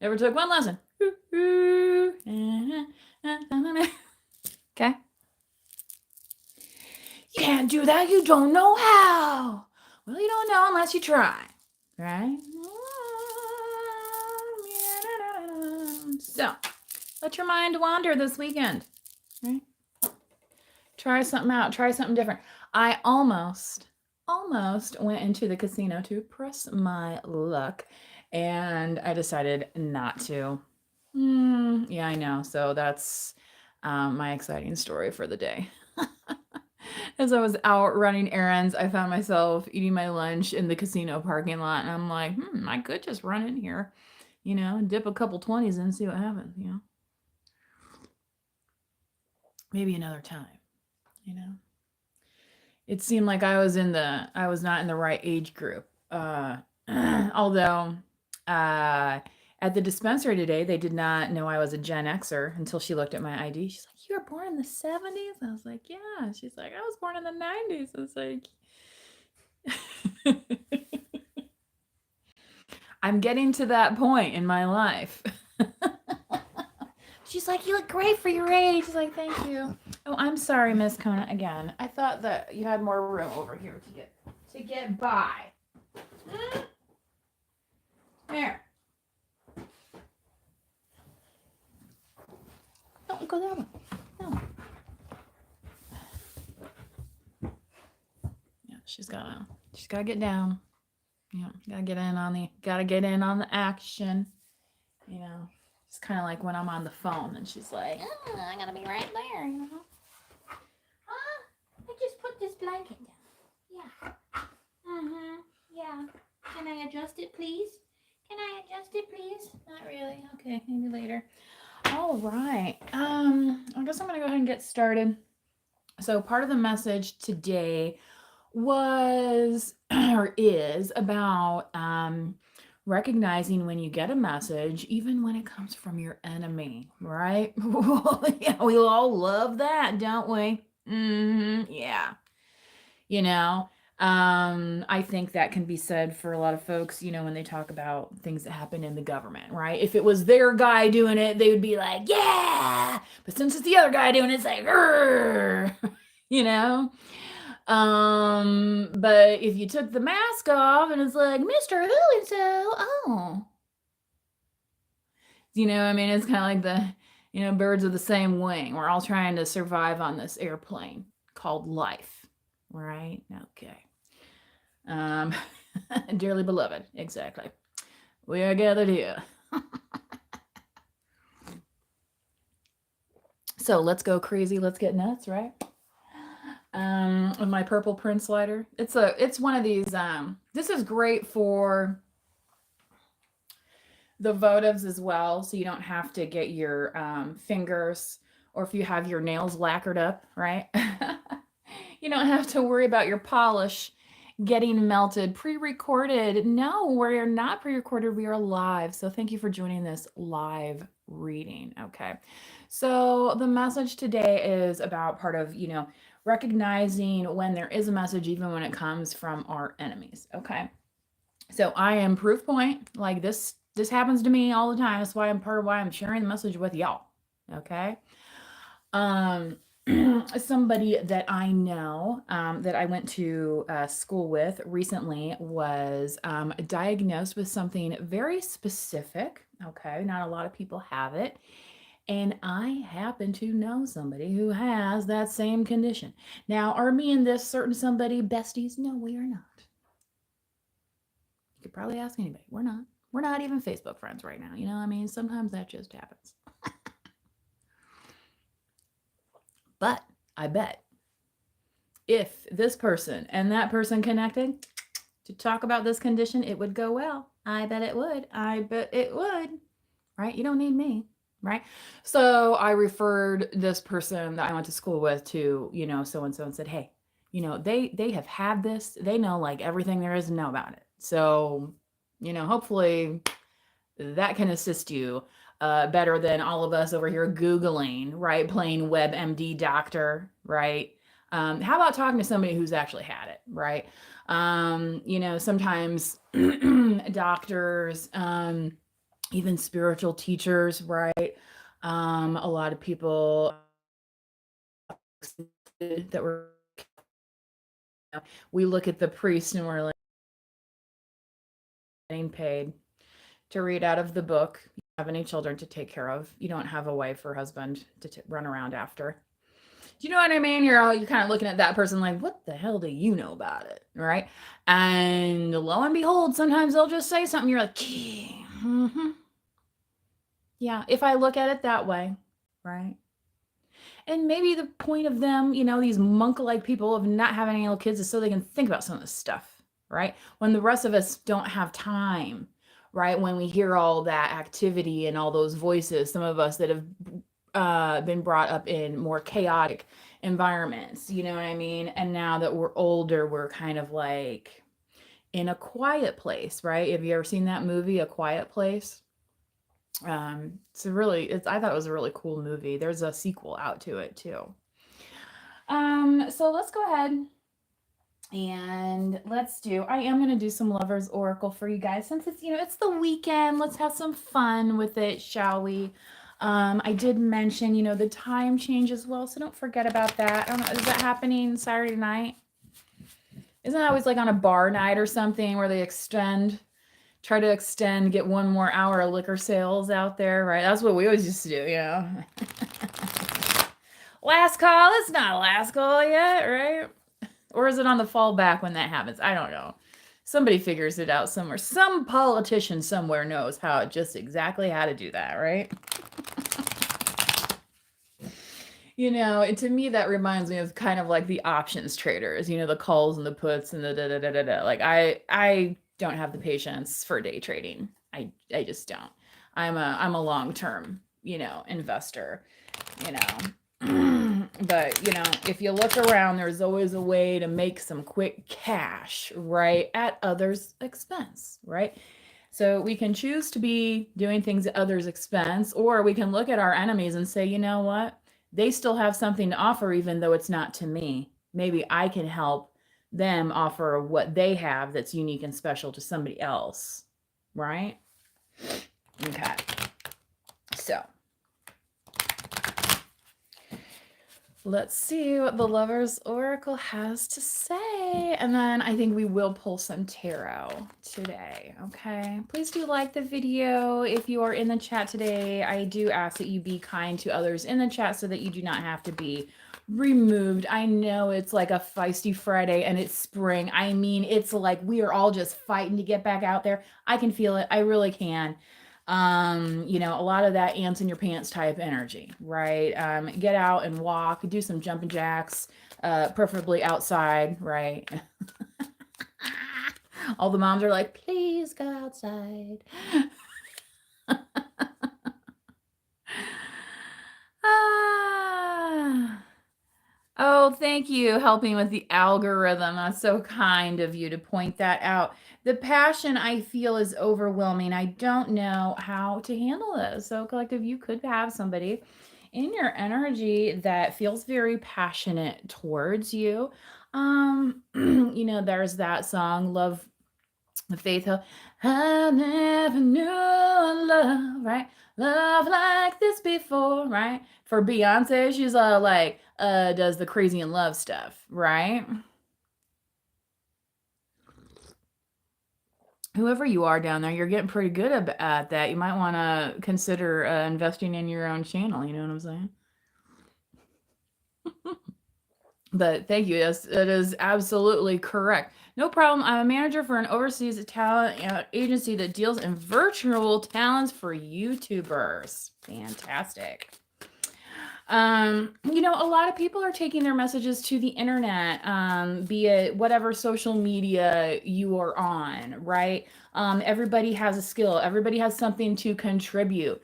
Never took one lesson. Okay? You can't do that. You don't know how. Well, you don't know unless you try. Right? So, let your mind wander this weekend. Right? Try something out. Try something different. I almost went into the casino to press my luck, and I decided not to. Yeah, I know. So that's my exciting story for the day. As I was out running errands, I found myself eating my lunch in the casino parking lot, and I'm like, I could just run in here, dip a couple 20s and see what happens, Maybe another time, It seemed like I was not in the right age group. Although at the dispensary today, they did not know I was a Gen Xer until she looked at my ID. She's like, "You were born in the 70s?" I was like, "Yeah." She's like, "I was born in the 90s." I was like, I'm getting to that point in my life. She's like, "You look great for your age." She's like, "Thank you." Oh, I'm sorry, Miss Kona. Again, I thought that you had more room over here to get by. There. Don't go that way. No. Yeah, she's gotta get down. Gotta get in on the action. It's kind of like when I'm on the phone and she's like, I gotta be right there, I just put this blanket down. Yeah. Yeah. Can I adjust it, please? Not really. Okay, maybe later. All right. I guess I'm gonna go ahead and get started. So part of the message today was or is about recognizing when you get a message, even when it comes from your enemy, right? Yeah, we all love that, don't we? Yeah. I think that can be said for a lot of folks, when they talk about things that happen in the government, right? If it was their guy doing it, they would be like, yeah. But since it's the other guy doing it, it's like, you know? But if you took the mask off and it's like, Mr. Who and so, oh. It's kind of like the, birds of the same wing. We're all trying to survive on this airplane called life, right? Okay. Dearly beloved, exactly. We are gathered here. So let's go crazy. Let's get nuts, right? With my purple print slider. It's one of these. This is great for the votives as well, so you don't have to get your fingers, or if you have your nails lacquered up, right? You don't have to worry about your polish getting melted. Pre-recorded. No, we're not pre-recorded. We are live. So thank you for joining this live reading. Okay. So the message today is about part of, recognizing when there is a message, even when it comes from our enemies. Okay. So I am proof point. Like this happens to me all the time. That's why I'm sharing the message with y'all. Okay. Somebody that I know that I went to school with recently was diagnosed with something very specific. Okay, not a lot of people have it. And I happen to know somebody who has that same condition. Now, are me and this certain somebody besties? No, we are not. You could probably ask anybody. We're not. We're not even Facebook friends right now. Sometimes that just happens. But I bet if this person and that person connected to talk about this condition, it would go well. I bet it would. Right? You don't need me, right? So I referred this person that I went to school with to, so-and-so, and said, hey, they have had this. They know like everything there is to know about it. So, hopefully that can assist you better than all of us over here Googling, right? Playing WebMD doctor, right? How about talking to somebody who's actually had it, right? Sometimes doctors, even spiritual teachers, right? A lot of people that were, we look at the priest and we're like, getting paid to read out of the book. You don't have any children to take care of. You don't have a wife or husband to run around after. Do you know what I mean? You're kind of looking at that person like, what the hell do you know about it? Right? And lo and behold, sometimes they'll just say something. You're like, mm-hmm. Yeah, if I look at it that way, right? And maybe the point of them, these monk-like people of not having any little kids is so they can think about some of this stuff, right? When the rest of us don't have time, right? When we hear all that activity and all those voices, some of us that have been brought up in more chaotic environments, you know what I mean? And now that we're older, we're kind of like in a quiet place, right? Have you ever seen that movie, A Quiet Place? I thought it was a really cool movie. There's a sequel out to it too. So let's go ahead and I am going to do some Lover's Oracle for you guys since it's the weekend. Let's have some fun with it, shall we? I did mention, the time change as well, so don't forget about that. I don't know, is that happening Saturday night? Isn't that always like on a bar night or something where they try to extend, get one more hour of liquor sales out there, right? That's what we always used to do, Last call, it's not last call yet, right? Or is it on the fallback when that happens? I don't know. Somebody figures it out somewhere. Some politician somewhere knows exactly how to do that, right? To me, that reminds me of kind of like the options traders, the calls and the puts and the da da da da da. Like I don't have the patience for day trading. I just don't. I'm a long-term, investor, you know. But, if you look around, there's always a way to make some quick cash, right? At others' expense, right? So we can choose to be doing things at others' expense, or we can look at our enemies and say, you know what? They still have something to offer, even though it's not to me. Maybe I can help them offer what they have that's unique and special to somebody else, right? Okay. So let's see what the Lover's Oracle has to say. And then I think we will pull some tarot today, okay? Please do like the video. If you are in the chat today, I do ask that you be kind to others in the chat so that you do not have to be removed. I know it's like a feisty Friday and it's spring. I mean, it's like we are all just fighting to get back out there. I can feel it. I really can. A lot of that ants in your pants type energy, right? Get out and walk, do some jumping jacks, preferably outside, right? All the moms are like, please go outside. Ah. Oh, thank you, helping with the algorithm. That's so kind of you to point that out. The passion I feel is overwhelming. I don't know how to handle this. So, collective, you could have somebody in your energy that feels very passionate towards you. There's that song, Love the Faith Hill. I never knew love, right? Love like this before, right? For Beyonce, she's like, does the crazy in love stuff, right? Whoever you are down there, you're getting pretty good at that. You might want to consider investing in your own channel. You know what I'm saying? But thank you. Yes, it is absolutely correct. No problem. I'm a manager for an overseas talent agency that deals in virtual talents for YouTubers. Fantastic. A lot of people are taking their messages to the internet, be it whatever social media you are on, right? Everybody has a skill. Everybody has something to contribute.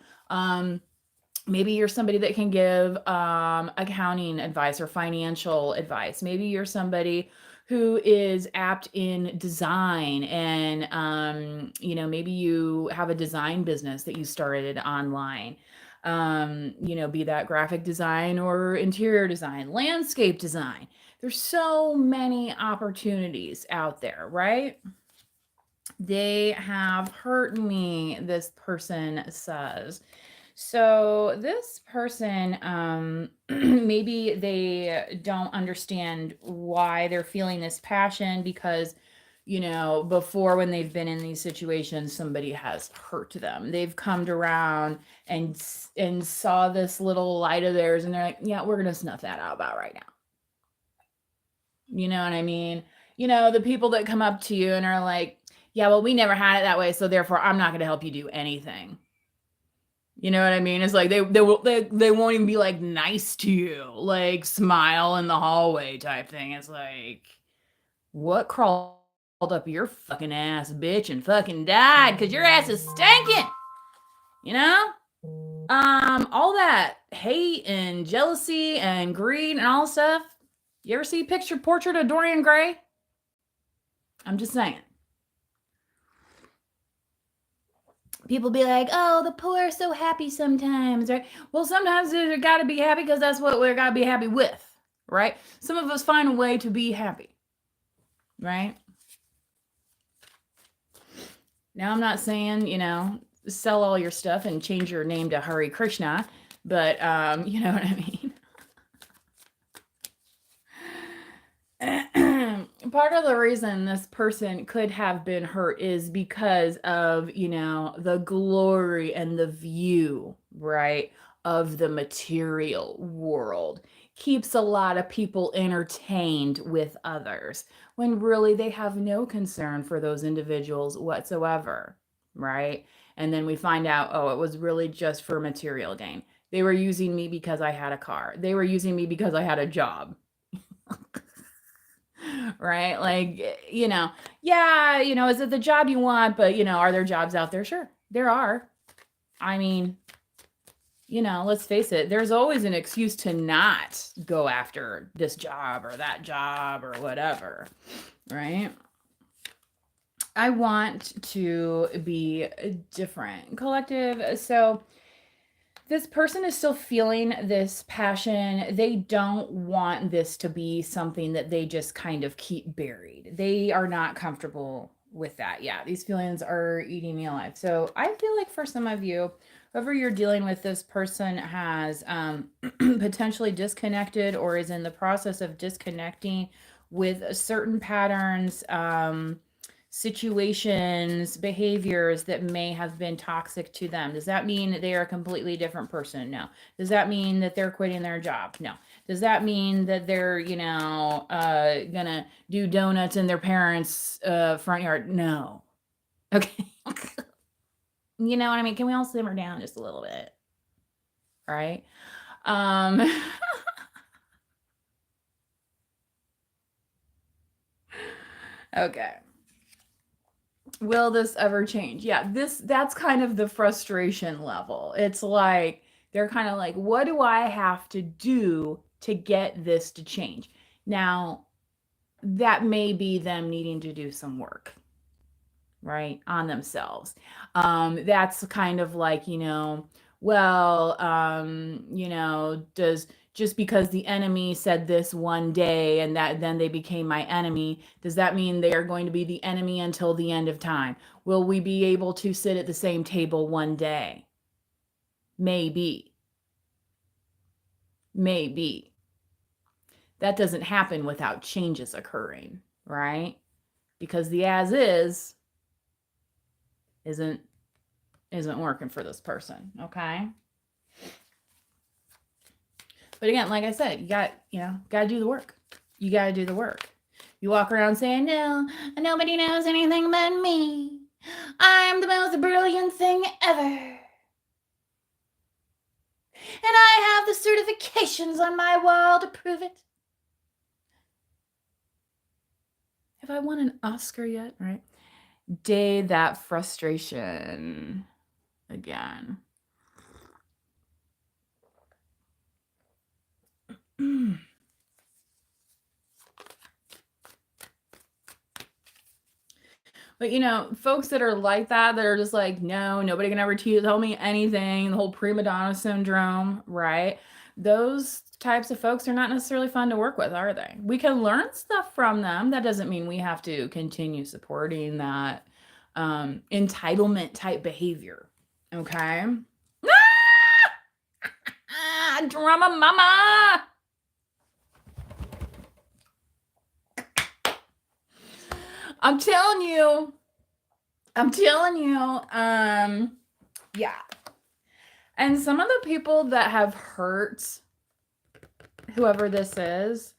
Maybe you're somebody that can give accounting advice or financial advice. Maybe you're somebody who is apt in design and maybe you have a design business that you started online. Be that graphic design or interior design, landscape design. There's so many opportunities out there, right? They have hurt me, this person says. So this person, maybe they don't understand why they're feeling this passion because, before when they've been in these situations, somebody has hurt them. They've come around and saw this little light of theirs, and they're like, yeah, we're gonna snuff that out about right now. You know what I mean? The people that come up to you and are like, yeah, well, we never had it that way, so therefore I'm not gonna help you do anything. You know what I mean? It's like they won't even be like nice to you, like smile in the hallway type thing. It's like, what crawled up your fucking ass, bitch, and fucking died because your ass is stinking. You know? All that hate and jealousy and greed and all stuff. You ever see picture portrait of Dorian Gray? I'm just saying. People be like, oh, the poor are so happy sometimes, right? Well, sometimes they got to be happy because that's what we're got to be happy with, right? Some of us find a way to be happy, right? Now, I'm not saying, sell all your stuff and change your name to Hare Krishna, but you know what I mean? Part of the reason this person could have been hurt is because of, the glory and the view, right, of the material world. Keeps a lot of people entertained with others when really they have no concern for those individuals whatsoever, right? And then we find out, oh, it was really just for material gain. They were using me because I had a car. They were using me because I had a job. Right? Like, yeah, is it the job you want? But, are there jobs out there? Sure, there are. I mean, let's face it, there's always an excuse to not go after this job or that job or whatever, right? I want to be different. Collective. So, this person is still feeling this passion. They don't want this to be something that they just kind of keep buried. They are not comfortable with that. Yeah, these feelings are eating me alive. So I feel like for some of you, whoever you're dealing with, this person has potentially disconnected or is in the process of disconnecting with certain patterns, situations, behaviors that may have been toxic to them. Does that mean they are a completely different person? No. Does that mean that they're quitting their job? No. Does that mean that they're, gonna do donuts in their parents' front yard? No. Okay. You know what I mean? Can we all simmer down just a little bit? Right? Um okay. Will this ever change? Yeah, that's kind of the frustration level. It's like they're kind of like, what do I have to do to get this to change? Now, that may be them needing to do some work, right, on themselves. That's kind of like, well, does just because the enemy said this one day and that then they became my enemy, does that mean they are going to be the enemy until the end of time? Will we be able to sit at the same table one day? Maybe. Maybe. That doesn't happen without changes occurring, right? Because the as is isn't working for this person, okay? But again, like I said, you got to do the work. You got to do the work. You walk around saying, no, nobody knows anything but me. I'm the most brilliant thing ever. And I have the certifications on my wall to prove it. Have I won an Oscar yet? Right? Day that frustration again. But folks that are like that are just like, no, nobody can ever tell me anything, the whole prima donna syndrome, right? Those types of folks are not necessarily fun to work with, are they? We can learn stuff from them. That doesn't mean we have to continue supporting that entitlement type behavior. Okay. Drama mama. I'm telling you. Yeah. And some of the people that have hurt whoever this is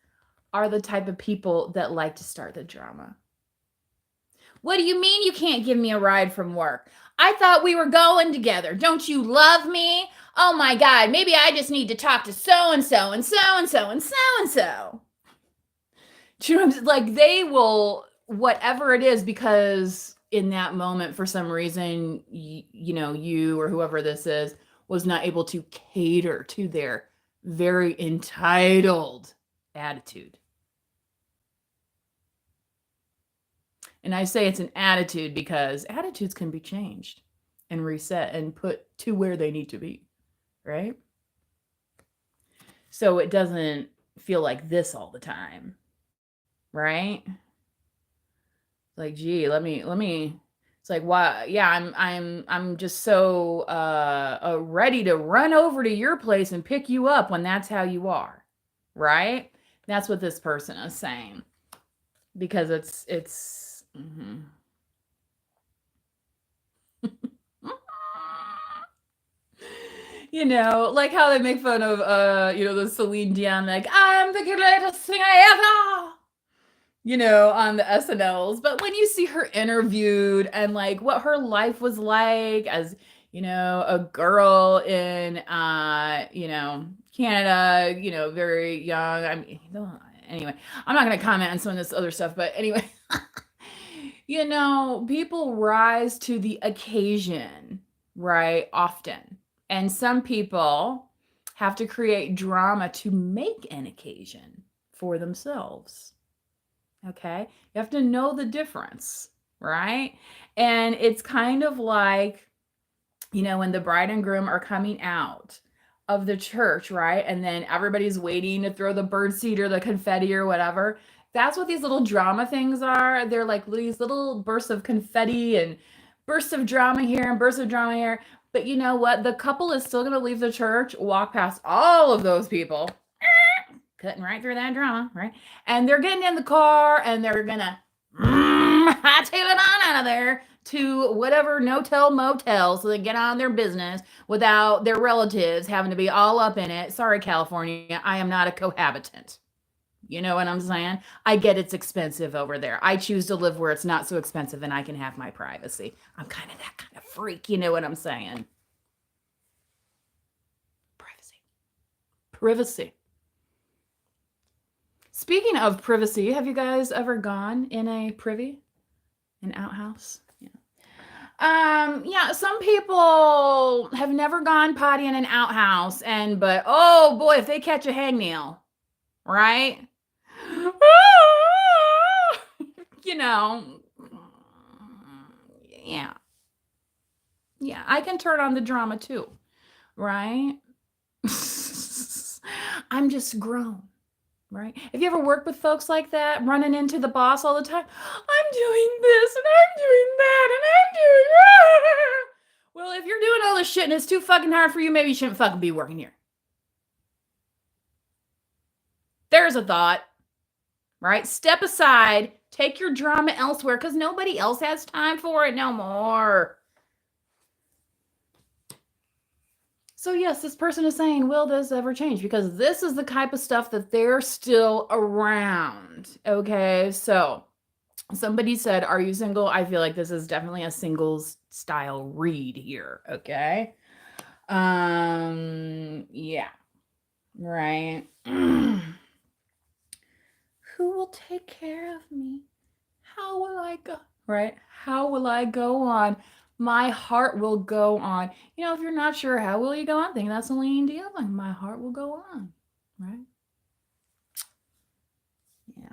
are the type of people that like to start the drama. What do you mean you can't give me a ride from work? I thought we were going together. Don't you love me? Oh my God, maybe I just need to talk to so and so and so and so and so and so. Do you know what I'm saying? Like they will, whatever it is, because in that moment, for some reason, you or whoever this is was not able to cater to their very entitled attitude. And I say it's an attitude because attitudes can be changed and reset and put to where they need to be, right? So it doesn't feel like this all the time, right? Like, gee, let me. It's like, why? Yeah, I'm just so ready to run over to your place and pick you up when that's how you are, right? That's what this person is saying, because it's. Mm-hmm. Like how they make fun of the Celine Dion, like, I'm the greatest singer ever, on the SNLs. But when you see her interviewed and like what her life was like as, a girl in Canada, very young. I mean, anyway, I'm not gonna comment on some of this other stuff, but anyway, people rise to the occasion, right? Often. And some people have to create drama to make an occasion for themselves. Okay? You have to know the difference, right? And it's kind of like, when the bride and groom are coming out of the church, right? And then everybody's waiting to throw the birdseed or the confetti or whatever. That's what these little drama things are. They're like these little bursts of confetti and bursts of drama here and bursts of drama here. But you know what? The couple is still going to leave the church, walk past all of those people, cutting right through that drama, right? And they're getting in the car and they're going to hightail it on out of there to whatever no-tell motel so they get on their business without their relatives having to be all up in it. Sorry, California, I am not a cohabitant. You know what I'm saying? I get it's expensive over there. I choose to live where it's not so expensive and I can have my privacy. I'm kind of that kind of freak. You know what I'm saying? Privacy. Speaking of privacy, have you guys ever gone in a privy? An outhouse? Yeah, some people have never gone potty in an outhouse, but oh boy, if they catch a hangnail, right? Yeah. Yeah, I can turn on the drama too, right? I'm just grown, right? Have you ever worked with folks like that, running into the boss all the time? I'm doing this and I'm doing that and I'm doing that. Well, if you're doing all this shit and it's too fucking hard for you, maybe you shouldn't fucking be working here. There's a thought, right? Step aside, take your drama elsewhere because nobody else has time for it no more. So yes, this person is saying, will this ever change? Because this is the type of stuff that they're still around. Okay, so somebody said, are you single? I feel like this is definitely a singles style read here. Okay. Yeah. Right. Who will take care of me? How will I go? Right? How will I go on? My heart will go on. If you're not sure how will you go on, think that's Celine Dion. Like, my heart will go on. Right? Yeah.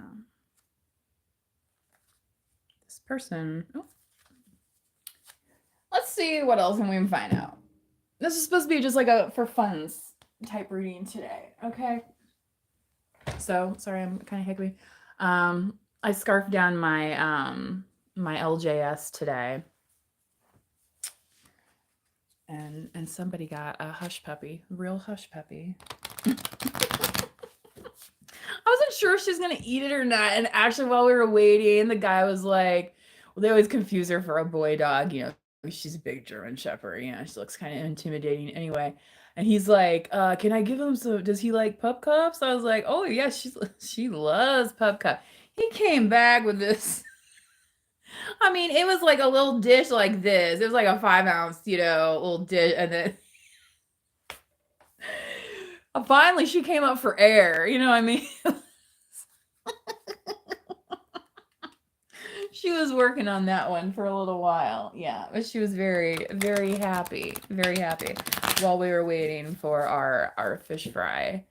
This person. Oh. Let's see what else we can find out. This is supposed to be just like a for funs type reading today. Okay. So sorry, I'm kind of hiccupy. I scarfed down my LJS today. And somebody got a hush puppy, real hush puppy. I wasn't sure if she was gonna eat it or not. And actually, while we were waiting, the guy was like, well, they always confuse her for a boy dog, she's a big German Shepherd, she looks kind of intimidating anyway. And he's like, can I give him some, does he like pup cups? I was like, oh yeah, she loves pup cup. He came back with this. I mean, it was like a little dish like this. It was like a 5-ounce, little dish. And then finally she came up for air. You know what I mean? She was working on that one for a little while. Yeah, but she was very, very happy. Very happy while we were waiting for our fish fry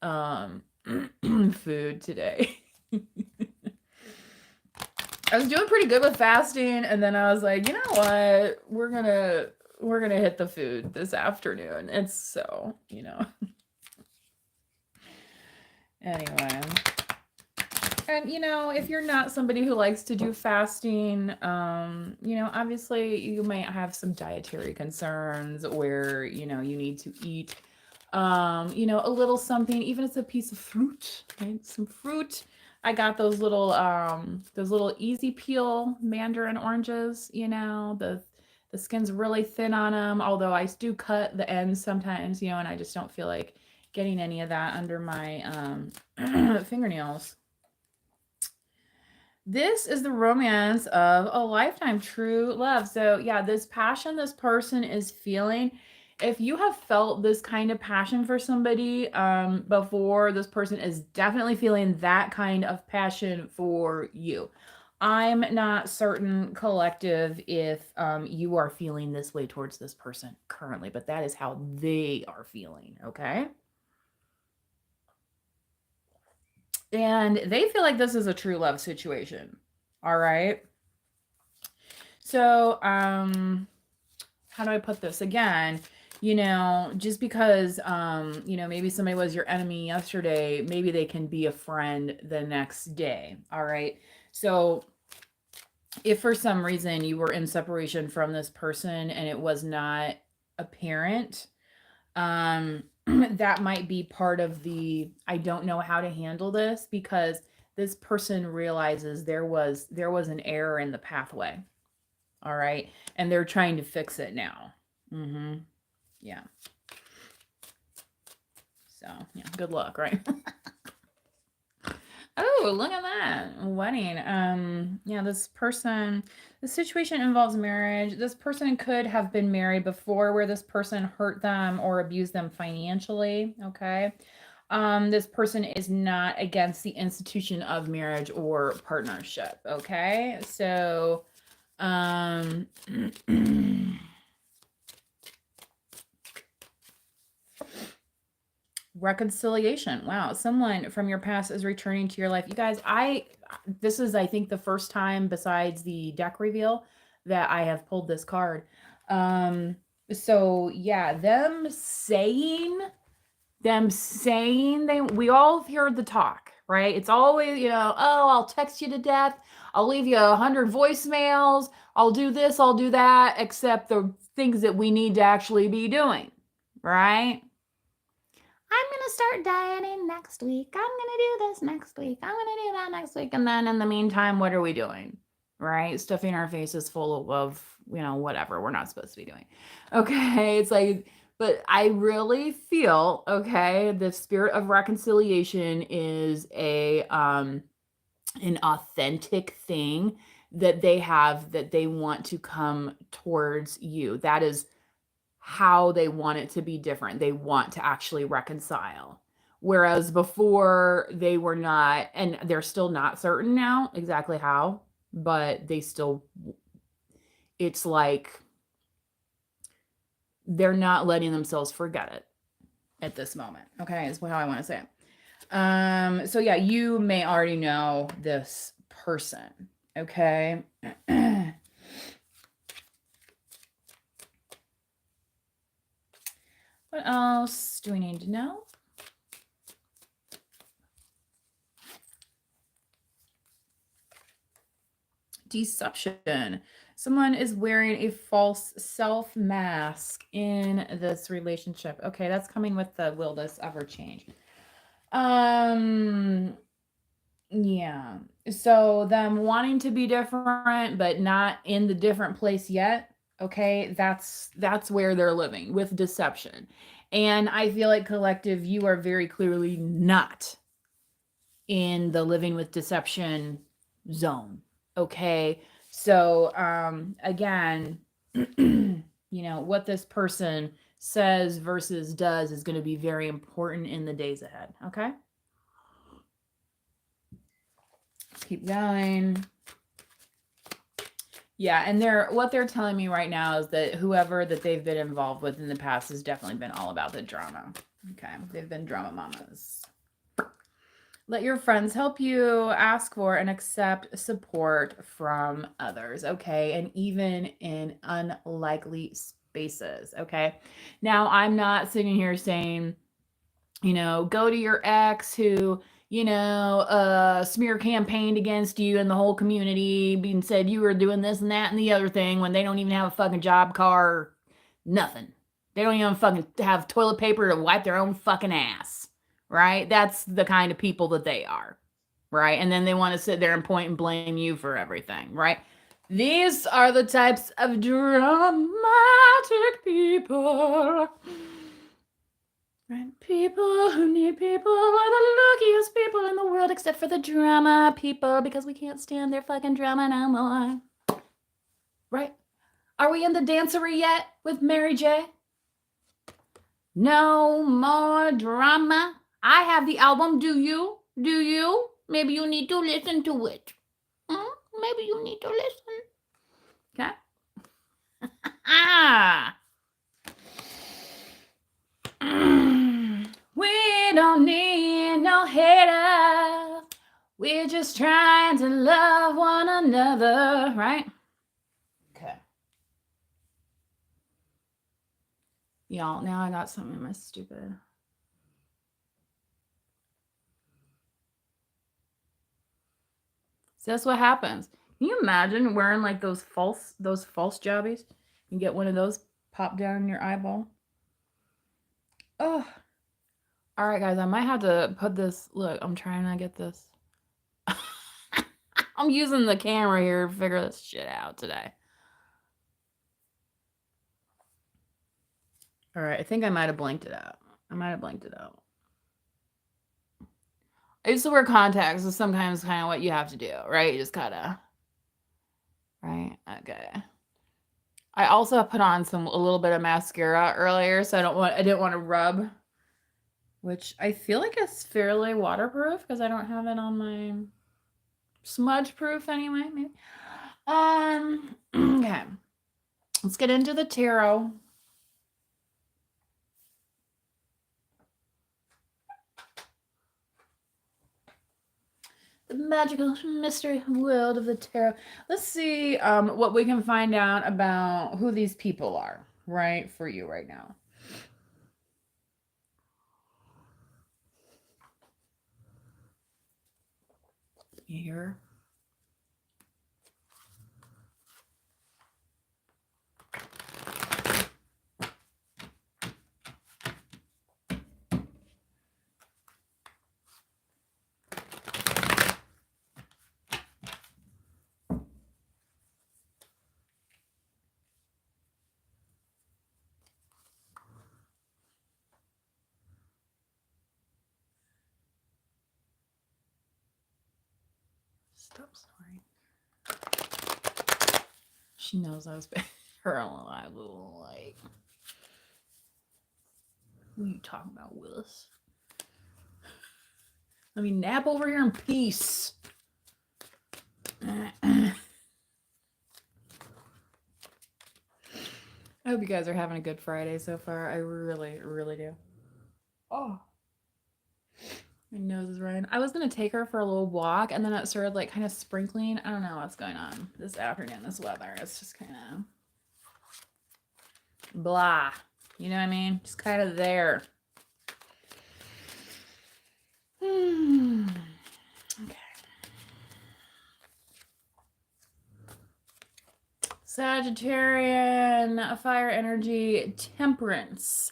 food today. I was doing pretty good with fasting, and then I was like, you know what? We're gonna hit the food this afternoon. It's so, Anyway. And if you're not somebody who likes to do fasting, obviously you might have some dietary concerns where, you need to eat a little something, even if it's a piece of fruit, right? Some fruit. I got those little easy peel mandarin oranges, the skin's really thin on them, although I do cut the ends sometimes, and I just don't feel like getting any of that under my fingernails. This is the romance of a lifetime, true love. So yeah, this passion this person is feeling, if you have felt this kind of passion for somebody before, this person is definitely feeling that kind of passion for you. I'm not certain, collective, if you are feeling this way towards this person currently, but that is how they are feeling, okay? And they feel like this is a true love situation. All right. So, how do I put this again? Just because, maybe somebody was your enemy yesterday, maybe they can be a friend the next day. All right. So if for some reason you were in separation from this person and it was not apparent, that might be part of the I don't know how to handle this, because this person realizes there was an error in the pathway. All right. And they're trying to fix it now. Yeah. So, yeah, good luck, right? Oh, look at that. Wedding. Yeah, this situation involves marriage. This person could have been married before, where this person hurt them or abused them financially. Okay. This person is not against the institution of marriage or partnership. Okay. So, reconciliation. Wow, someone from your past is returning to your life. You guys, this is, I think, the first time besides the deck reveal that I have pulled this card. So yeah, them saying we all heard the talk, right? It's always, oh, I'll text you to death. I'll leave you 100 voicemails. I'll do this, I'll do that, except the things that we need to actually be doing, right? I'm going to start dieting next week. I'm going to do this next week. I'm going to do that next week. And then in the meantime, what are we doing? Right? Stuffing our faces full of whatever we're not supposed to be doing. Okay. It's like, but I really feel, okay, the spirit of reconciliation is an authentic thing that they have, that they want to come towards you. That is how they want it to be different. They want to actually reconcile. Whereas before they were not, and they're still not certain now exactly how, but it's like they're not letting themselves forget it at this moment. Okay, is how I want to say it. So yeah, you may already know this person. Okay. What else do we need to know? Deception. Someone is wearing a false self mask in this relationship. Okay, that's coming with the will this ever change. Yeah. So them wanting to be different but not in the different place yet. Okay, that's where they're living with deception. And I feel like collective, you are very clearly not in the living with deception zone. Okay. So again, what this person says versus does is going to be very important in the days ahead. Okay. Let's keep going. Yeah, and what they're telling me right now is that whoever that they've been involved with in the past has definitely been all about the drama. Okay. They've been drama mamas. Let your friends help you. Ask for and accept support from others, okay? And even in unlikely spaces, okay? Now, I'm not sitting here saying, go to your ex who, smear campaigned against you and the whole community and said you were doing this and that and the other thing when they don't even have a fucking job, car, nothing. They don't even fucking have toilet paper to wipe their own fucking ass. Right? That's the kind of people that they are. Right? And then they want to sit there and point and blame you for everything. Right? These are the types of dramatic people. Right? People who need people are the luckiest people in the world, except for the drama people, because we can't stand their fucking drama no more. Right? Are we in the dancery yet with Mary J? No more drama. I have the album. Do you? Do you? Maybe you need to listen to it. Maybe you need to listen. Okay. We don't need no hater. We're just trying to love one another, right? Okay. Y'all, now I got something in my stupid. So that's what happens. Can you imagine wearing like those false jobbies? You get one of those pop down in your eyeball. Oh. All right, guys, I might have to put this. Look, I'm trying to get this. I'm using the camera here to figure this shit out today. All right, I think I might have blanked it out. I used to wear contacts, so sometimes kind of what you have to do, right? You just gotta, right? Okay. I also put on a little bit of mascara earlier, so I didn't want to rub, which I feel like it's fairly waterproof because I don't have it on my smudge proof anyway. Maybe. Okay. Let's get into the tarot. The magical mystery world of the tarot. Let's see what we can find out about who these people are, right, for you right now. You hear? Stop snoring. She knows I was her alive, like. What are you talking about, Willis? Let me nap over here in peace. I hope you guys are having a good Friday so far. I really, really do. Oh. My nose is running. I was gonna take her for a little walk, and then it started like kind of sprinkling. I don't know what's going on this afternoon. This weather, it's just kind of blah. You know what I mean? Just kind of there. Okay. Sagittarian, fire energy, temperance.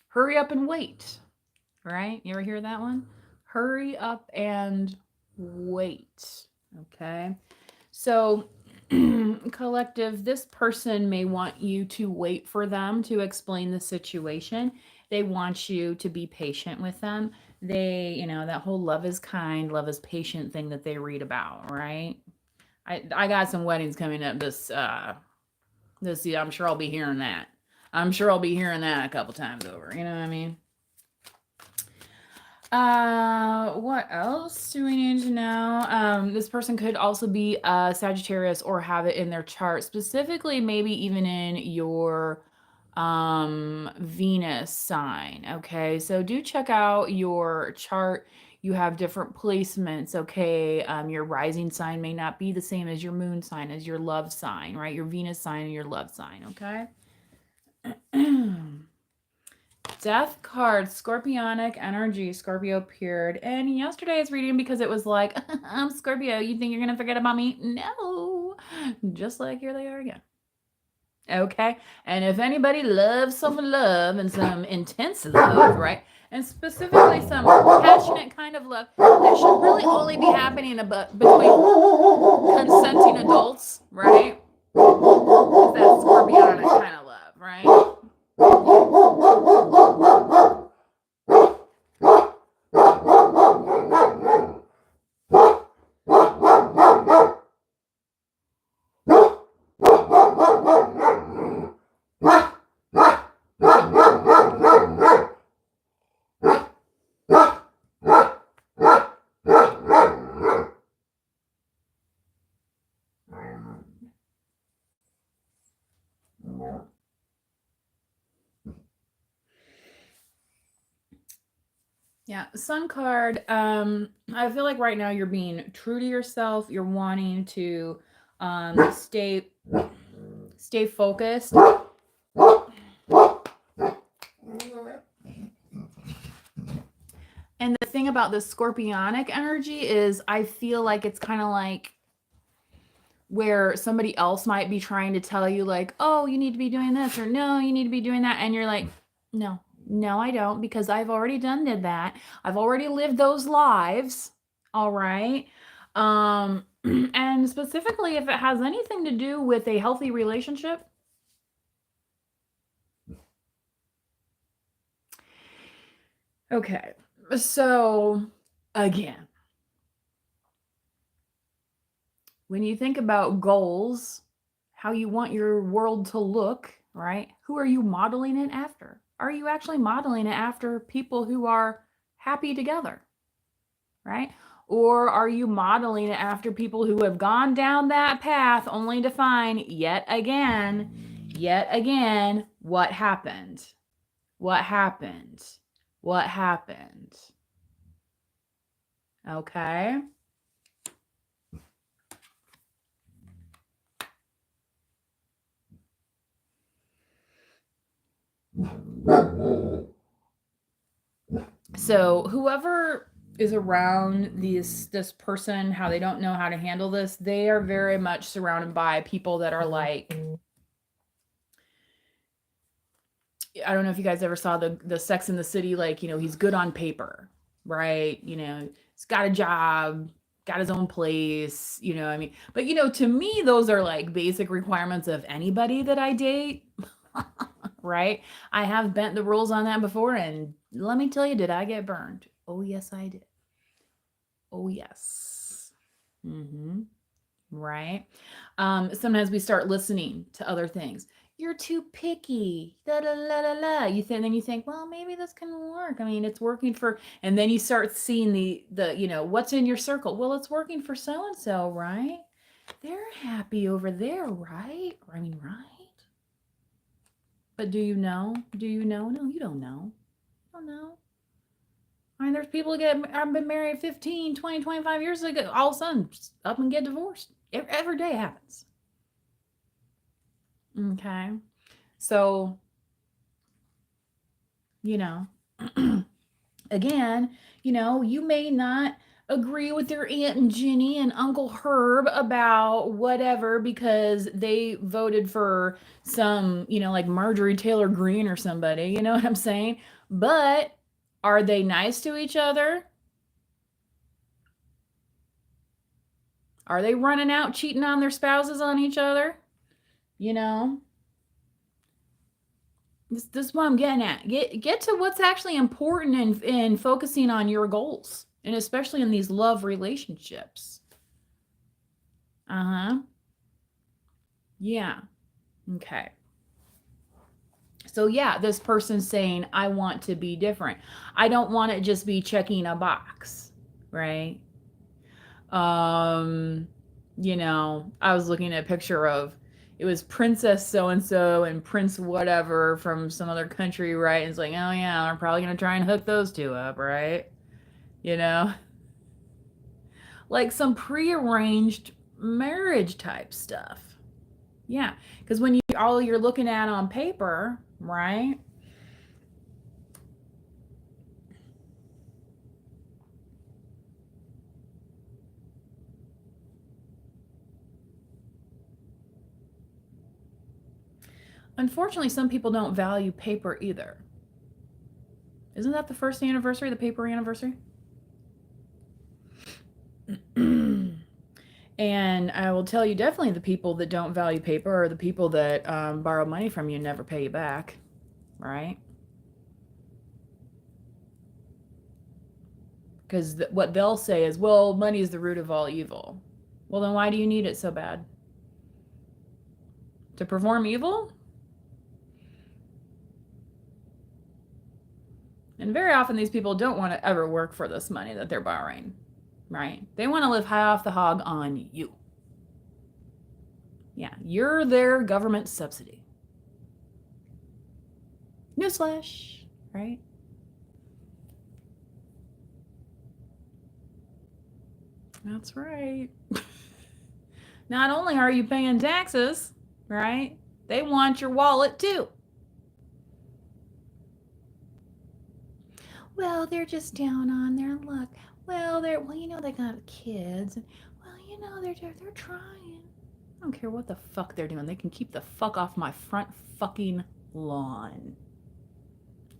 Hurry up and wait. Right? You ever hear that one? Hurry up and wait. Okay. So, collective, this person may want you to wait for them to explain the situation. They want you to be patient with them. They, that whole love is kind, love is patient thing that they read about, right? I got some weddings coming up this year. I'm sure I'll be hearing that. I'm sure I'll be hearing that a couple times over. You know what I mean? What else do we need to know? This person could also be a Sagittarius or have it in their chart, specifically maybe even in your Venus sign. Okay, so do check out your chart. You have different placements. Okay, your rising sign may not be the same as your moon sign, as your love sign, right? Your Venus sign and your love sign. Okay. Death card, Scorpionic energy, Scorpio appeared in yesterday's reading because it was like, I'm Scorpio, you think you're going to forget about me? No. Just like here they are again. Okay. And if anybody loves some love and some intense love, right? And specifically some passionate kind of love that should really only be happening between consenting adults, right? It's that Scorpionic kind of love, right? Yeah, Sun card. I feel like right now you're being true to yourself. You're wanting to stay focused. And the thing about the Scorpionic energy is I feel like it's kind of like where somebody else might be trying to tell you like, oh, you need to be doing this, or no, you need to be doing that, and you're like, no, I don't, because I've already did that. I've already lived those lives. All right. And specifically if it has anything to do with a healthy relationship, okay. So again, when you think about goals, how you want your world to look, right? Who are you modeling it after? Are you actually modeling it after people who are happy together, right? Or are you modeling it after people who have gone down that path only to find yet again, what happened? What happened? What happened? Okay. So whoever is around this person, how they don't know how to handle this, they are very much surrounded by people that are like, I don't know if you guys ever saw the Sex in the City, like, he's good on paper, right? He's got a job, got his own place, I mean, but to me those are like basic requirements of anybody that I date. Right? I have bent the rules on that before, and let me tell you, did I get burned? Oh yes, I did. Oh yes. Right? Sometimes we start listening to other things. You're too picky. Da da la la la. Then you think, well, maybe this can work. I mean, it's working for, and then you start seeing the what's in your circle. Well, it's working for so and so, right? They're happy over there, right? I mean, right? But do you know? Do you know? No, you don't know. You don't know. I mean, there's people that I've been married 15, 20, 25 years ago, all of a sudden up and get divorced. Every day happens. Okay. So, you know, again, you may not agree with your Aunt Jenny and Uncle Herb about whatever because they voted for some, like Marjorie Taylor Greene or somebody, you know what I'm saying? But are they nice to each other? Are they running out cheating on their spouses on each other? You know, this is what I'm getting at. Get to what's actually important and focusing on your goals, and especially in these love relationships. Uh-huh. Yeah. Okay. So yeah, this person's saying, I want to be different. I don't want to just be checking a box, right? Um, I was looking at a picture of it was Princess so and so and Prince whatever from some other country, right? And it's like, oh yeah, we're probably gonna try and hook those two up, right? You know, like some prearranged marriage type stuff. Yeah, because when all you're looking at on paper, right? Unfortunately, some people don't value paper either. Isn't that the first anniversary, the paper anniversary? And I will tell you, definitely the people that don't value paper are the people that borrow money from you and never pay you back, right? Because what they'll say is, well, money is the root of all evil. Well, then why do you need it so bad? To perform evil? And very often these people don't want to ever work for this money that they're borrowing, right? They want to live high off the hog on you. Yeah, you're their government subsidy. Newsflash, right? That's right. Not only are you paying taxes, right? They want your wallet too. Well, they're just down on their luck. Well, they got kids. Well, they're trying. I don't care what the fuck they're doing. They can keep the fuck off my front fucking lawn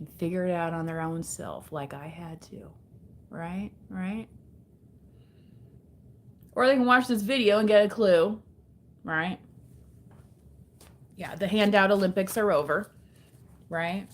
and figure it out on their own self like I had to. Right? Right? Or they can watch this video and get a clue. Right? Yeah, the handout Olympics are over. Right?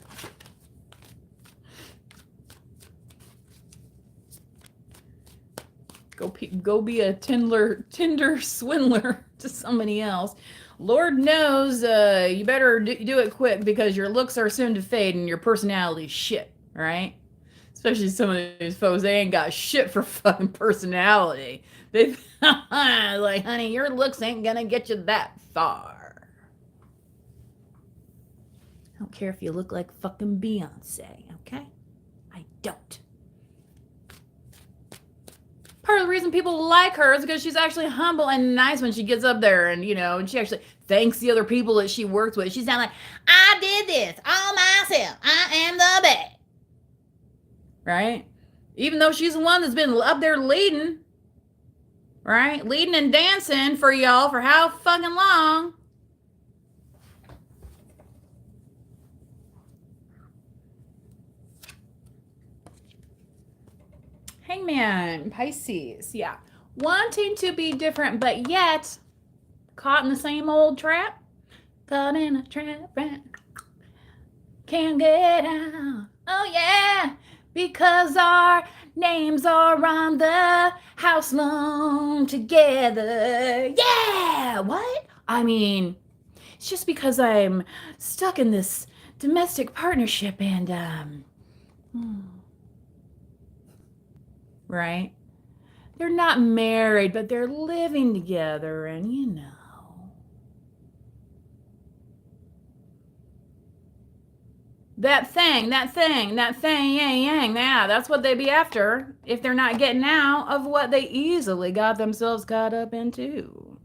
Go be a Tinder swindler to somebody else. Lord knows you better do it quick because your looks are soon to fade and your personality's shit, right? Especially some of these folks, they ain't got shit for fucking personality. They like, honey, your looks ain't gonna get you that far. I don't care if you look like fucking Beyonce, okay? I don't. Part of the reason people like her is because she's actually humble and nice when she gets up there and, and she actually thanks the other people that she works with. She's not like, I did this all myself. I am the best. Right? Even though she's the one that's been up there leading, right? Leading and dancing for y'all for how fucking long? Hangman, Pisces, yeah. Wanting to be different, but yet caught in the same old trap. Caught in a trap, can't get out. Oh yeah, because our names are on the house loan together. Yeah, what? I mean, it's just because I'm stuck in this domestic partnership and right? They're not married, but they're living together and That thing, yang, yang. Yeah, that's what they be after if they're not getting out of what they easily got themselves caught up into.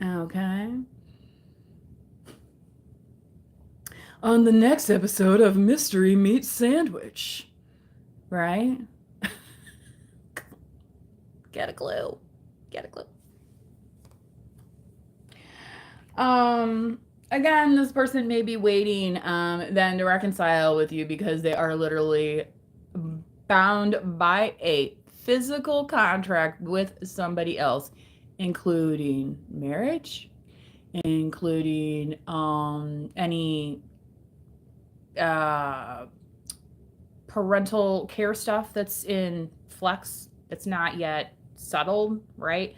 Okay. On the next episode of Mystery Meets Sandwich, right? Get a clue. Get a clue. Again, this person may be waiting then to reconcile with you because they are literally bound by a physical contract with somebody else, including marriage, including any parental care stuff that's in flux, that's not yet settled, right?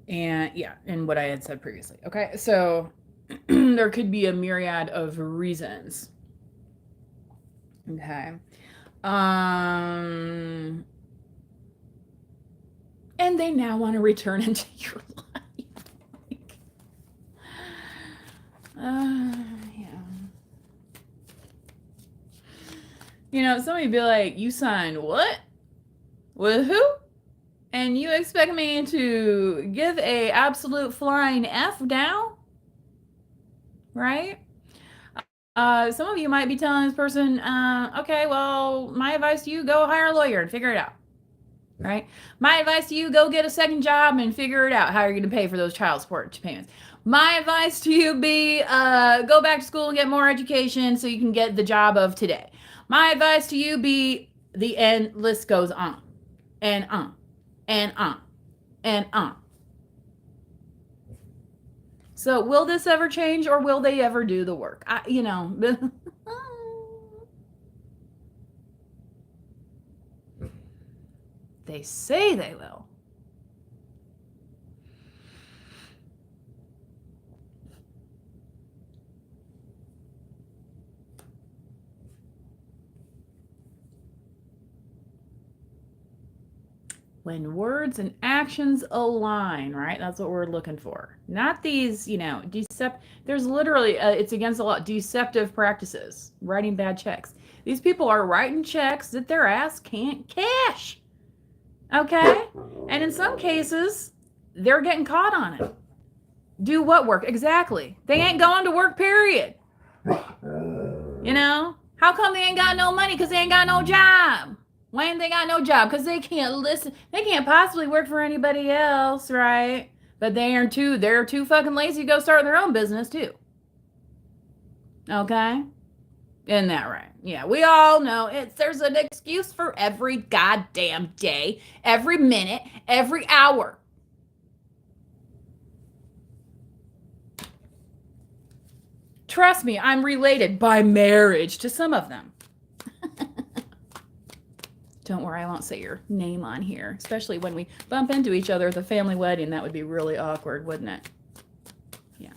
And yeah, and what I had said previously. Okay, so there could be a myriad of reasons. Okay. And they now want to return into your life. Yeah. You know, somebody be like, you signed what? With who? And you expect me to give a absolute flying F down? Right? Some of you might be telling this person, okay, well, my advice to you, go hire a lawyer and figure it out. Right? My advice to you, go get a second job and figure it out how you're going to pay for those child support payments. My advice to you be go back to school and get more education so you can get the job of today. My advice to you be the end list goes on and on and on and on. So will this ever change, or will they ever do the work? They say they will. When words and actions align, right? That's what we're looking for. Not these, there's literally, it's against the law, deceptive practices, writing bad checks. These people are writing checks that their ass can't cash. Okay? And in some cases, they're getting caught on it. Do what work? Exactly. They ain't going to work, period. How come they ain't got no money? Because they ain't got no job. Why ain't they got no job? Because they can't listen. They can't possibly work for anybody else, right? But they're too fucking lazy to go start their own business too. Okay? Isn't that right? Yeah, we all know there's an excuse for every goddamn day, every minute, every hour. Trust me, I'm related by marriage to some of them. Don't worry, I won't say your name on here, especially when we bump into each other at the family wedding. That would be really awkward, wouldn't it? Yeah.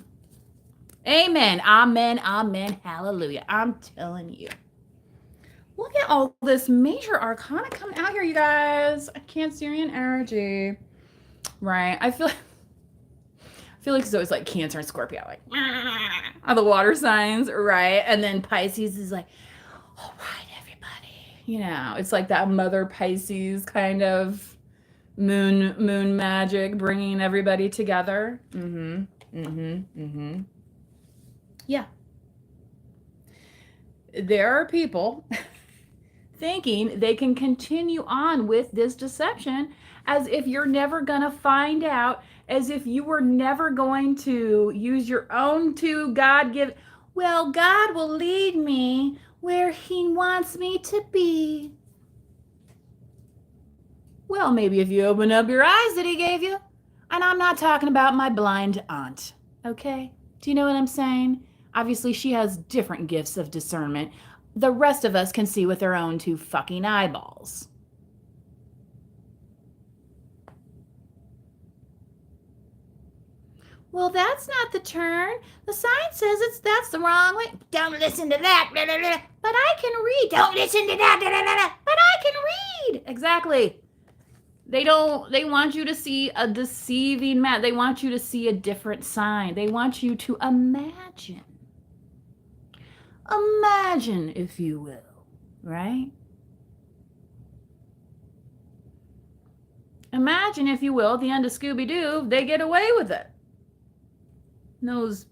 Amen. Amen. Amen. Hallelujah. I'm telling you. Look at all this major arcana coming out here, you guys. Cancerian energy. Right. I feel like it's always like Cancer and Scorpio, like are the water signs, right? And then Pisces is like, all right. It's like that Mother Pisces kind of moon magic, bringing everybody together. Yeah. There are people thinking they can continue on with this deception as if you're never going to find out, as if you were never going to use your own God-given, well, God will lead me where he wants me to be. Well, maybe if you open up your eyes that he gave you. And I'm not talking about my blind aunt, okay? Do you know what I'm saying? Obviously, she has different gifts of discernment. The rest of us can see with our own two fucking eyeballs. Well, that's not the turn. The sign says that's the wrong way. Don't listen to that. Blah, blah, blah. But I can read. Don't listen to that. Blah, blah, blah. But I can read. Exactly. They want you to see a deceiving map. They want you to see a different sign. They want you to imagine. Imagine, if you will, right? Imagine, if you will, at the end of Scooby-Doo, they get away with it. Those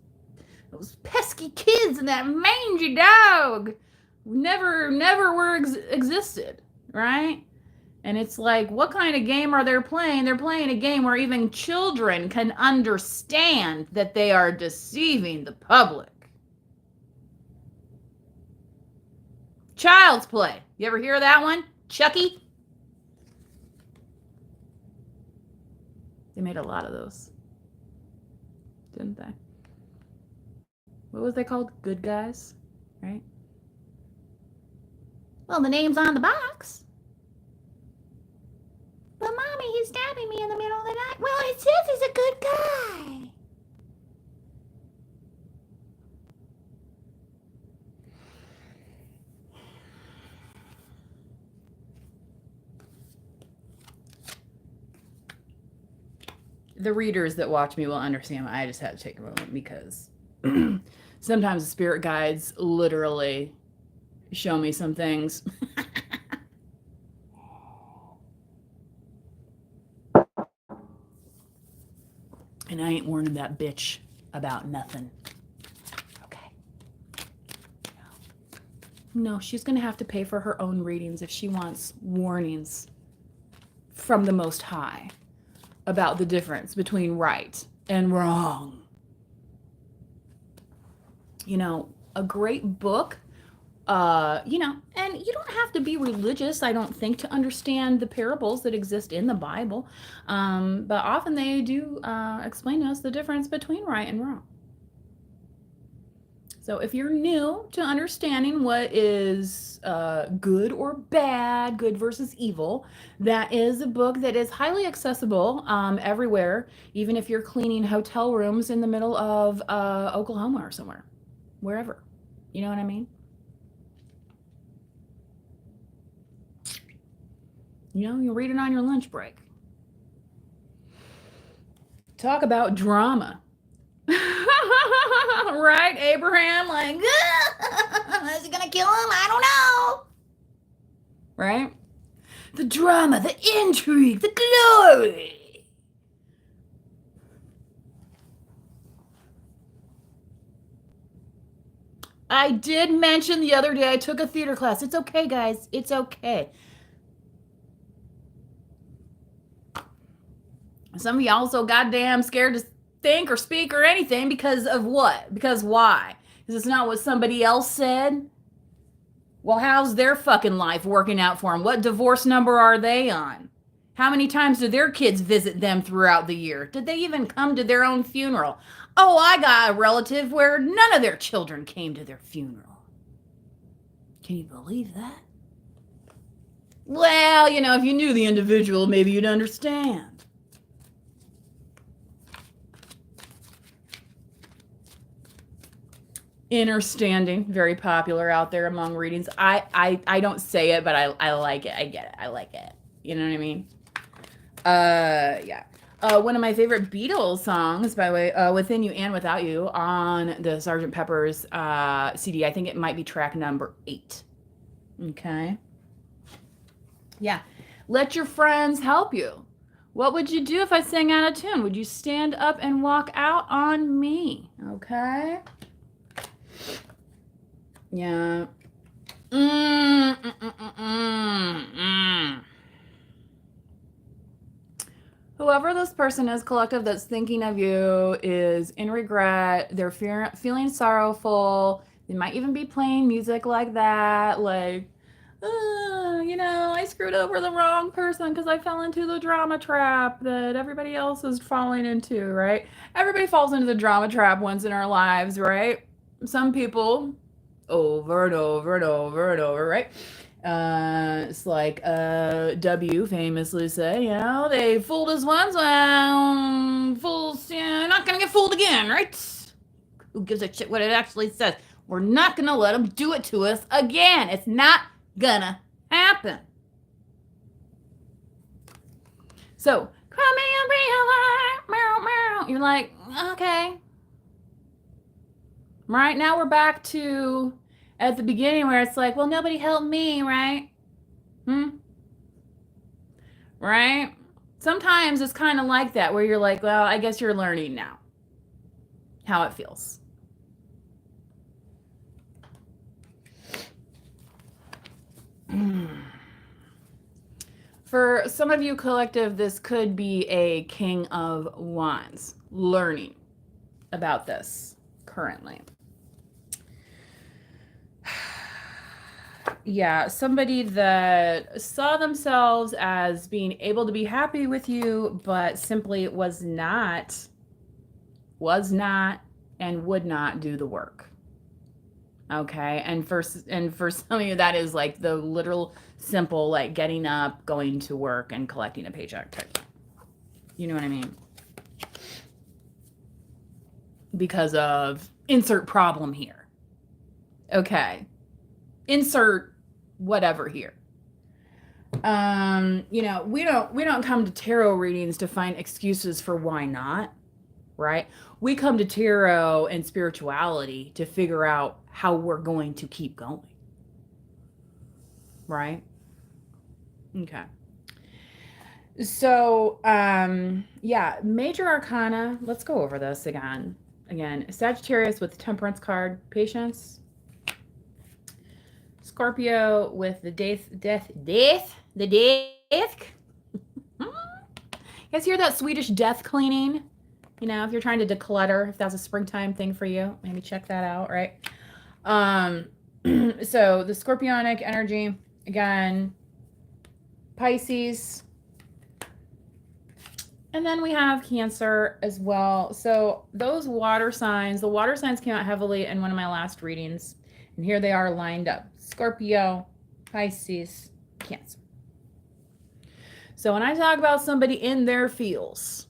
pesky kids and that mangy dog never existed, right? And it's like, what kind of game are they playing? They're playing a game where even children can understand that they are deceiving the public. Child's Play. You ever hear that one? Chucky? They made a lot of those, didn't they? What was they called? Good Guys, right? Well, the name's on the box. But Mommy, he's stabbing me in the middle of the night. Well, it says he's a good guy. The readers that watch me will understand. I just had to take a moment because sometimes the spirit guides literally show me some things. And I ain't warning that bitch about nothing. Okay. No, she's going to have to pay for her own readings if she wants warnings from the Most High about the difference between right and wrong. You know, a great book, and you don't have to be religious, I don't think, to understand the parables that exist in the Bible. But often they do explain to us the difference between right and wrong. So if you're new to understanding what is good or bad, good versus evil, that is a book that is highly accessible everywhere, even if you're cleaning hotel rooms in the middle of Oklahoma or somewhere, wherever. You know what I mean? You read it on your lunch break. Talk about drama. Right, Abraham? Like, is he gonna kill him? I don't know. Right? The drama, the intrigue, the glory. I did mention the other day I took a theater class. It's okay, guys. It's okay. Some of y'all so goddamn scared to think or speak or anything because of what? Because why? Because it's not what somebody else said? Well, how's their fucking life working out for them? What divorce number are they on? How many times do their kids visit them throughout the year? Did they even come to their own funeral? Oh, I got a relative where none of their children came to their funeral. Can you believe that? Well, if you knew the individual, maybe you'd understand. Inner standing, very popular out there among readings. I don't say it, but I like it. I get it. I like it. You know what I mean? Yeah. One of my favorite Beatles songs, by the way, Within You and Without You, on the Sgt. Pepper's CD. I think it might be track number 8. Okay. Yeah. Let your friends help you. What would you do if I sang out of tune? Would you stand up and walk out on me? Okay. Yeah. Whoever this person is, collective, that's thinking of you is in regret. They're feeling sorrowful. They might even be playing music like that. Like, I screwed over the wrong person because I fell into the drama trap that everybody else is falling into, right? Everybody falls into the drama trap once in our lives, right? Some people over and over and over and over, right? It's like W famously said, they fooled us once, fools, not gonna get fooled again, right? Who gives a shit what it actually says? We're not gonna let them do it to us again. It's not gonna happen. So, cry me a real, you're like, okay. Right now we're back to at the beginning where it's like, well, nobody helped me, right? Right? Sometimes it's kind of like that where you're like, well, I guess you're learning now how it feels. For some of you, collective, this could be a King of Wands learning about this currently. Yeah, somebody that saw themselves as being able to be happy with you, but simply was not, and would not do the work. Okay, and for some of you, that is like the literal simple, like getting up, going to work, and collecting a paycheck type. You know what I mean? Because of insert problem here. Okay, insert whatever here. You know, we don't come to tarot readings to find excuses for why not, right? We come to tarot and spirituality to figure out how we're going to keep going, right? Okay. So, yeah, major arcana. Let's go over this again. Again, Sagittarius with the Temperance card, patience. Scorpio with the death. You guys hear that Swedish death cleaning? You know, if you're trying to declutter, if that's a springtime thing for you, maybe check that out, right? So the Scorpionic energy, again, Pisces. And then we have Cancer as well. So those water signs, the water signs came out heavily in one of my last readings. And here they are lined up. Scorpio, Pisces, Cancer. So when I talk about somebody in their feels,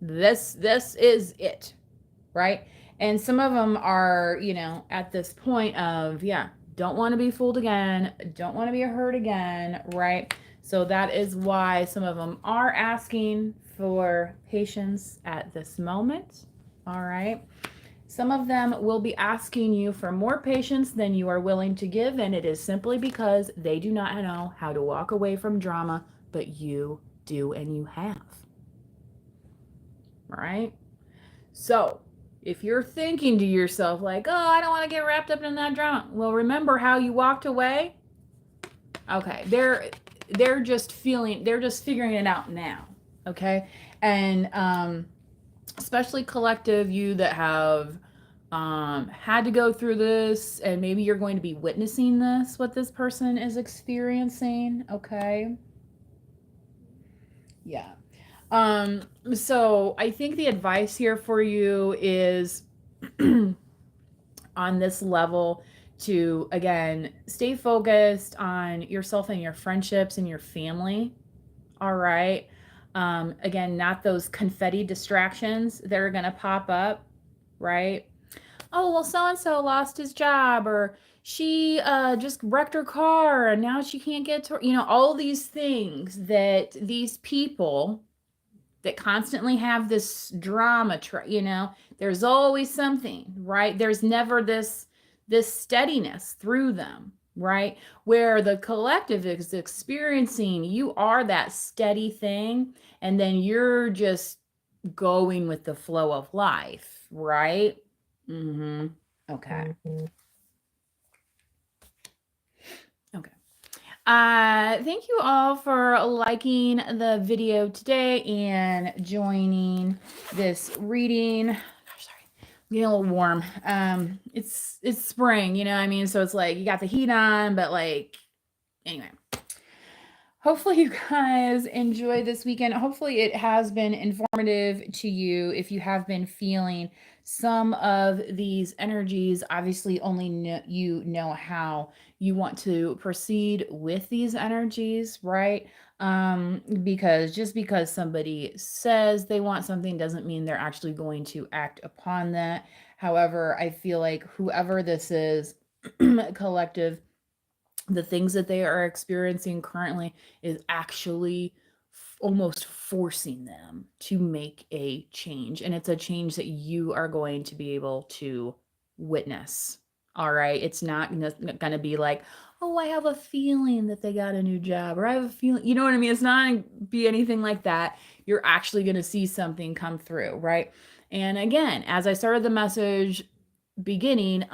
this is it, right? And some of them are, you know, at this point of, yeah, don't want to be fooled again, don't want to be hurt again, right? So that is why some of them are asking for patience at this moment, all right? Some of them will be asking you for more patience than you are willing to give, and it is simply because they do not know how to walk away from drama, but you do, and you have. Right? So, if you're thinking to yourself like, oh, I don't want to get wrapped up in that drama, well, remember how you walked away? Okay, they're just figuring it out now. Okay, and especially collective, you that have had to go through this, and maybe you're going to be witnessing this, what this person is experiencing. Okay, yeah. So I think the advice here for you is on this level to, again, stay focused on yourself and your friendships and your family. All right. Again, not those confetti distractions that are going to pop up, right? Oh, well, so-and-so lost his job, or she just wrecked her car and now she can't get to, you know, all these things that these people that constantly have this drama, you know, there's always something, right? There's never this steadiness through them, right? Where the collective is experiencing, you are that steady thing, and then you're just going with the flow of life, right? Okay. Okay. Thank you all for liking the video today and joining this reading. Gosh, sorry, I'm getting a little warm. It's spring, you know what I mean? So it's like you got the heat on, but like, anyway. Hopefully you guys enjoyed this weekend. Hopefully it has been informative to you. If you have been feeling some of these energies, obviously only you know how you want to proceed with these energies, right? Because just because somebody says they want something doesn't mean they're actually going to act upon that. However, I feel like whoever this is, collective, the things that they are experiencing currently is actually almost forcing them to make a change. And it's a change that you are going to be able to witness. All right. It's not going to be like, oh, I have a feeling that they got a new job, or I have a feeling, you know what I mean? It's not going to be anything like that. You're actually going to see something come through, right? And again, as I started the message beginning,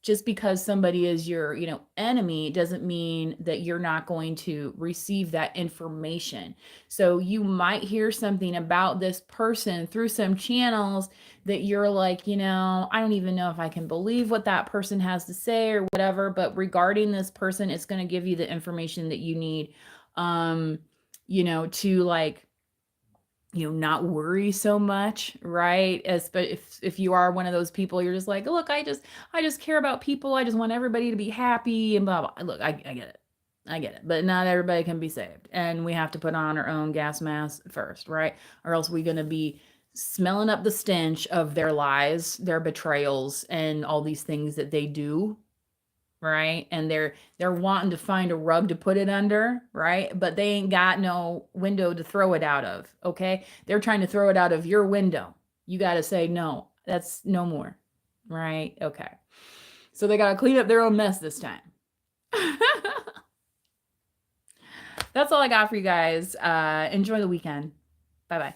just because somebody is your, enemy doesn't mean that you're not going to receive that information. So you might hear something about this person through some channels that you're like, I don't even know if I can believe what that person has to say or whatever, but regarding this person, it's going to give you the information that you need to like not worry so much, right? As but if you are one of those people, you're just like, look, I just care about people. I just want everybody to be happy and blah blah. Look, I get it. I get it. But not everybody can be saved. And we have to put on our own gas mask first, right? Or else we're gonna be smelling up the stench of their lies, their betrayals, and all these things that they do, right? And they're wanting to find a rug to put it under, right? But they ain't got no window to throw it out of, okay? They're trying to throw it out of your window. You got to say no. That's no more. Right? Okay. So they got to clean up their own mess this time. That's all I got for you guys. Enjoy the weekend. Bye-bye.